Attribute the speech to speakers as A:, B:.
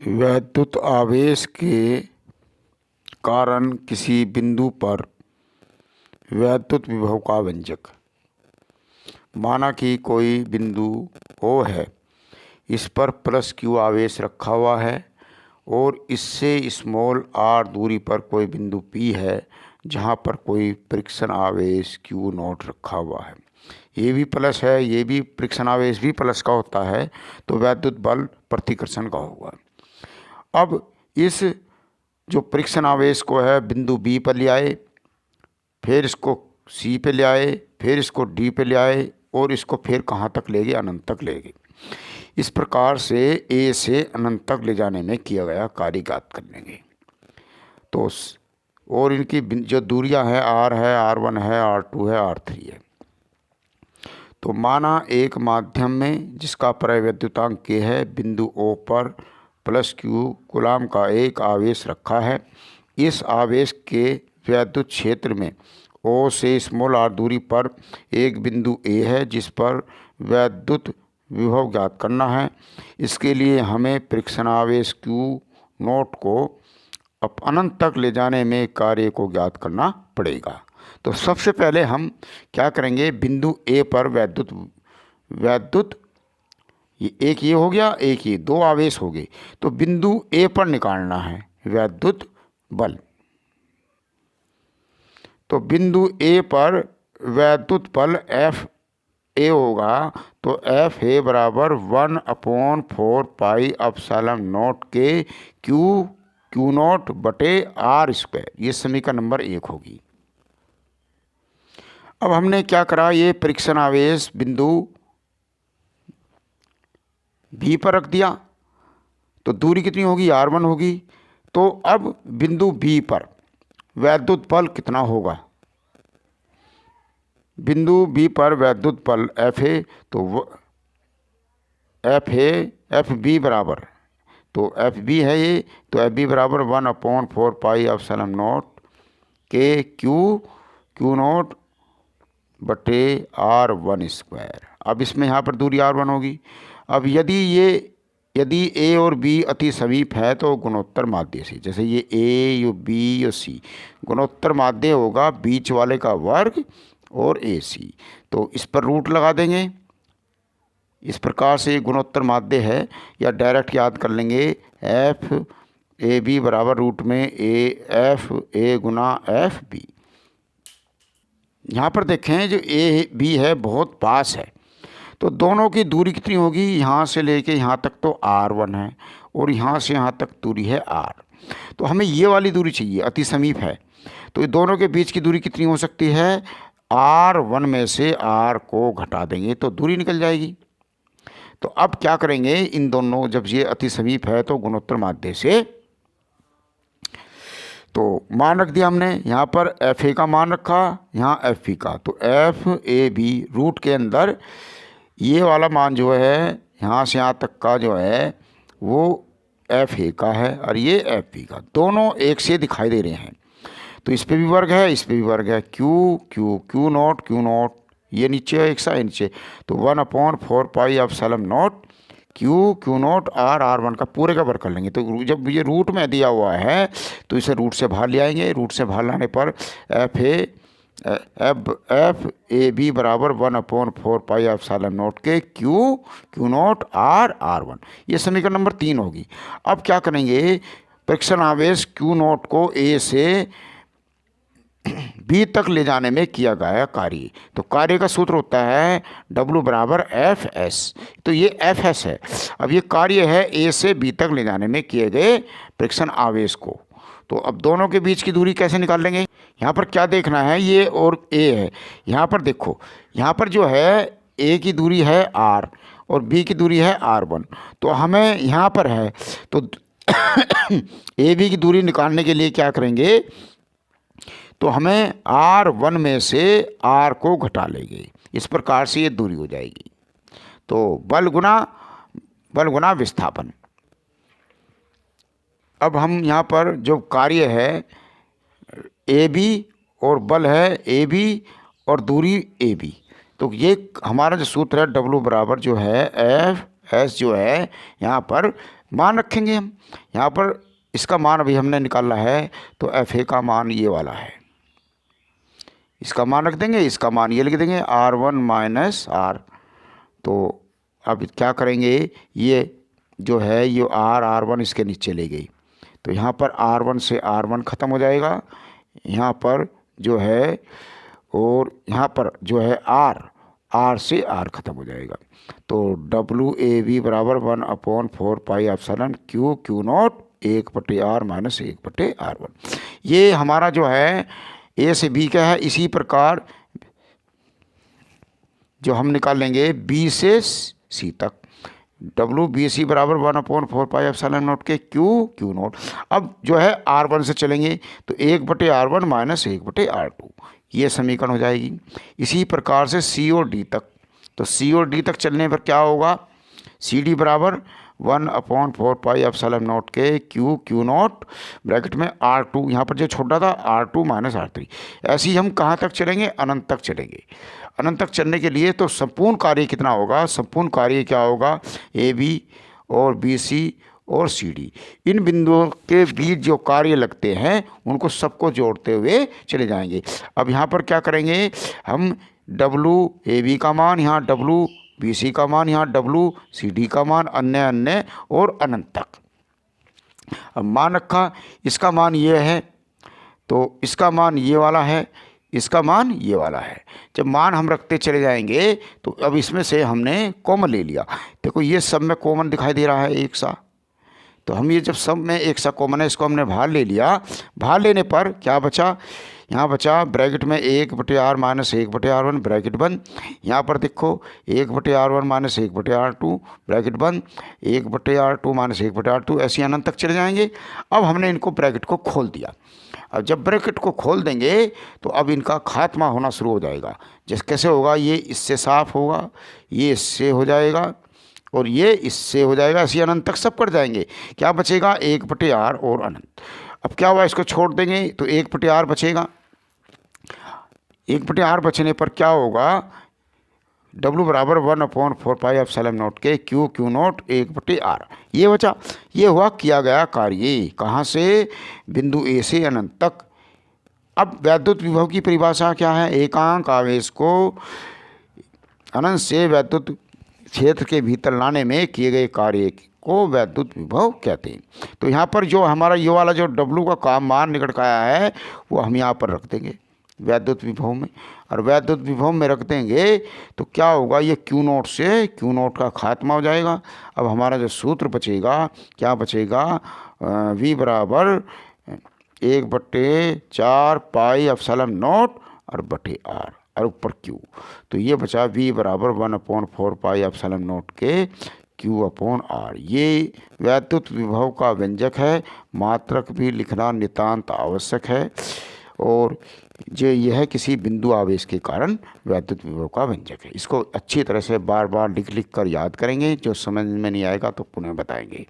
A: वैद्युत आवेश के कारण किसी बिंदु पर वैद्युत विभव का व्यंजक। माना कि कोई बिंदु O है, इस पर प्लस Q आवेश रखा हुआ है और इससे स्मॉल r दूरी पर कोई बिंदु P है जहाँ पर कोई फ्रिक्शन आवेश Q नॉट रखा हुआ है। ये भी प्लस है, ये भी फ्रिक्शन आवेश भी प्लस का होता है, तो वैद्युत बल प्रतिकर्षण का होगा। अब इस जो फ्रिक्शन आवेश को है बिंदु B पर ले आए, फिर इसको C पे ले आए, फिर इसको D पे ले आए और इसको फिर कहाँ तक ले गए? अनंत तक ले गए। इस प्रकार से A से अनंत तक ले जाने में किया गया कार्य ज्ञात कर लेंगे। तो और इनकी जो दूरियां हैं R है, R1 है, R2 है, R3 है। तो माना एक माध्यम में जिसका परिवैद्युतांक K है, बिंदु O पर प्लस Q कूलाम का एक आवेश रखा है। इस आवेश के वैद्युत क्षेत्र में O से स्मॉल r दूरी पर एक बिंदु A है जिस पर वैद्युत विभव ज्ञात करना है। इसके लिए हमें फ्रिक्शन आवेश Q नोट को अनंत तक ले जाने में कार्य को ज्ञात करना पड़ेगा। तो सबसे पहले हम क्या करेंगे? बिंदु A पर वैद्युत एक ये हो गया, एक ये, दो आवेश हो गए। तो बिंदु A पर निकालना है वैद्युत बल। तो बिंदु A पर वैद्युत बल FA होगा। तो FA बराबर 1/4 पाई एप्सिलॉन नॉट के Q नॉट बटे R²। ये समीकरण नंबर 1 होगी। अब हमने क्या करा? ये फ्रिक्शन आवेश बिंदु B पर रख दिया। तो दूरी कितनी होगी? R1 होगी। तो अब बिंदु B पर वैद्युत बल कितना होगा? बिंदु B पर वैद्युत बल FA, तो FB बराबर, तो FB है ये, तो FB बराबर 1/4 पाई एप्सिलॉन नॉट के Q नॉट बटे R1²। अब इसमें यहाँ पर दूरी R1 होगी। अब यदि A और B अति समीप है तो गुणोत्तर माध्य से, जैसे ये A, ये B, ये C, गुणोत्तर माध्य होगा बीच वाले का वर्ग और AC। तो इस पर रूट लगा देंगे। इस प्रकार से गुणोत्तर माध्य है, या डायरेक्ट याद कर लेंगे FAB बराबर रूट में FA गुना FB। यहाँ पर देखें जो AB है बहुत पास है, तो दोनों की दूरी कितनी होगी? यहाँ से लेके यहाँ तक तो R1 है और यहाँ से यहाँ तक दूरी है R। तो हमें ये वाली दूरी चाहिए, अति समीप है। तो ये दोनों के बीच की दूरी कितनी हो सकती है? R1 में से R को घटा देंगे तो दूरी निकल जाएगी। तो अब क्या करेंगे? इन दोनों, जब ये अति समीप है तो गुणोत्तर माध्य से, तो मान रख दिया हमने। यहाँ पर FA का मान रखा, यहाँ FB का, तो FAB रूट के अंदर ये वाला मान जो है यहाँ से यहाँ तक का जो है वो FA का है और ये FB का, दोनों एक से दिखाई दे रहे हैं। तो इस पे भी वर्ग है, इस पे भी वर्ग है। Q नॉट, ये नीचे है, एक सा नीचे, तो 1/4 pi epsilon not Q not R1 का पूरे का वर्ग कर लेंगे। तो जब ये रूट में दिया हुआ है तो इसे रूट से बाहर ले आएंगे। रूट से बाहर लाने पर FAB बराबर 1/4 पाई एप्सिलॉन नॉट के Q नॉट R1। ये समीकरण नंबर 3 होगी। अब क्या करेंगे? फ्रिक्शन आवेश Q नॉट को A से B तक ले जाने में किया गया कार्य। तो कार्य का सूत्र होता है W बराबर FS। तो ये FS है। अब ये कार्य है A से B तक ले जाने में किए गए फ्रिक्शन आवेश को। तो अब दोनों के बीच की दूरी कैसे निकाल लेंगे? यहाँ पर क्या देखना है? ये और A है। यहाँ पर देखो, यहाँ पर जो है A की दूरी है R और B की दूरी है R1। तो हमें यहाँ पर है, तो AB की दूरी निकालने के लिए क्या करेंगे? तो हमें R1 में से R को घटा लेंगे। इस प्रकार से ये दूरी हो जाएगी। तो बल गुना विस्थापन। अब हम यहाँ पर जो कार्य है AB और बल है AB और दूरी AB, तो ये हमारा जो सूत्र है W बराबर जो है एस जो है यहाँ पर मान रखेंगे हम। यहाँ पर इसका मान अभी हमने निकाला है, तो एफ ए का मान ये वाला है, इसका मान रख देंगे, इसका मान ये लिख देंगे R1 माइनस आर। तो अब क्या करेंगे, ये जो है ये R1 इसके नीचे ले गई, तो यहाँ पर R1 से R1 ख़त्म हो जाएगा, यहाँ पर जो है, और यहाँ पर जो है R से R ख़त्म हो जाएगा। तो WAV बराबर 1/4 pi epsilon Q not 1/R minus 1/R1। ये हमारा जो है A से B का है। इसी प्रकार जो हम निकाल लेंगे B से C तक, WBC बराबर 1/4 पाई एप्सिलॉन नॉट के Q नॉट। अब जो है R1 से चलेंगे तो 1/R1 माइनस 1/R2, ये समीकरण हो जाएगी। इसी प्रकार से C और D तक, तो C और D तक चलने पर क्या होगा, CD बराबर 1/4 पाई एप्सिलॉन नॉट के Q नॉट ब्रैकेट में R2, यहाँ पर जो छोटा था R2 माइनस R3। ऐसे ही हम कहाँ तक चलेंगे, अनंत तक चलेंगे। अनंत तक चलने के लिए तो संपूर्ण कार्य कितना होगा, संपूर्ण कार्य क्या होगा, AB और BC और CD, इन बिंदुओं के बीच जो कार्य लगते हैं उनको सबको जोड़ते हुए चले जाएंगे। अब यहाँ पर क्या करेंगे हम, WAB का मान यहाँ, WBC का मान यहाँ, WCD का मान, अन्य अन्य और अनंत तक। अब मान रखा, इसका मान ये है, तो इसका मान ये वाला है, इसका मान ये वाला है। जब मान हम रखते चले जाएंगे तो अब इसमें से हमने कॉमन ले लिया। देखो ये सब में कॉमन दिखाई दे रहा है एक सा, तो हम ये जब सब में एक सा कॉमन है, इसको हमने बाहर ले लिया। बाहर लेने पर क्या बचा, यहाँ बचा ब्रैकेट में 1/R माइनस 1/R1 ब्रैकेट बंद। यहाँ पर देखो 1/R1 माइनस 1/R2 ब्रैकेट बंद, 1/R2 माइनस 1/R2, ऐसे अनंत तक चले जाएंगे। अब हमने इनको ब्रैकेट को खोल दिया। अब जब ब्रैकेट को खोल देंगे तो अब इनका खात्मा होना शुरू हो जाएगा। जैसे कैसे होगा, ये इससे साफ होगा, ये इससे हो जाएगा और ये इससे हो जाएगा, ऐसे अनंत तक सब कट जाएंगे। क्या बचेगा, 1/R और अनंत। अब क्या हुआ, इसको छोड़ देंगे तो 1/R बचेगा। 1/R बचने पर क्या होगा, W बराबर 1/4 पाई एप्सिलॉन नॉट के Q नॉट 1/R, ये बचा। ये हुआ किया गया कार्य, कहाँ से, बिंदु A से अनंत तक। अब वैद्युत विभव की परिभाषा क्या है, एकांक आवेश को अनंत से वैद्युत क्षेत्र के भीतर लाने में किए गए कार्य को वैद्युत विभव कहते हैं। तो यहाँ पर जो हमारा ये वाला जो W का काम मान निकट का आया है वो हम यहाँ पर रख देंगे वैद्युत विभव में, और वैद्युत विभव में रख देंगे तो क्या होगा, ये Q नॉट से Q नॉट का खात्मा हो जाएगा। अब हमारा जो सूत्र बचेगा, क्या बचेगा, V बराबर 1/4 पाई एप्सिलॉन नॉट और बटे R और ऊपर Q। तो ये बचा V बराबर 1/4 पाई एप्सिलॉन नॉट के Q/R। ये वैद्युत विभव का व्यंजक है, मात्रक भी लिखना नितांत आवश्यक है। और जो यह किसी बिंदु आवेश के कारण वैद्युत विभव का व्यंजक है। इसको अच्छी तरह से बार बार लिख कर याद करेंगे, जो समझ में नहीं आएगा तो पुनः बताएंगे।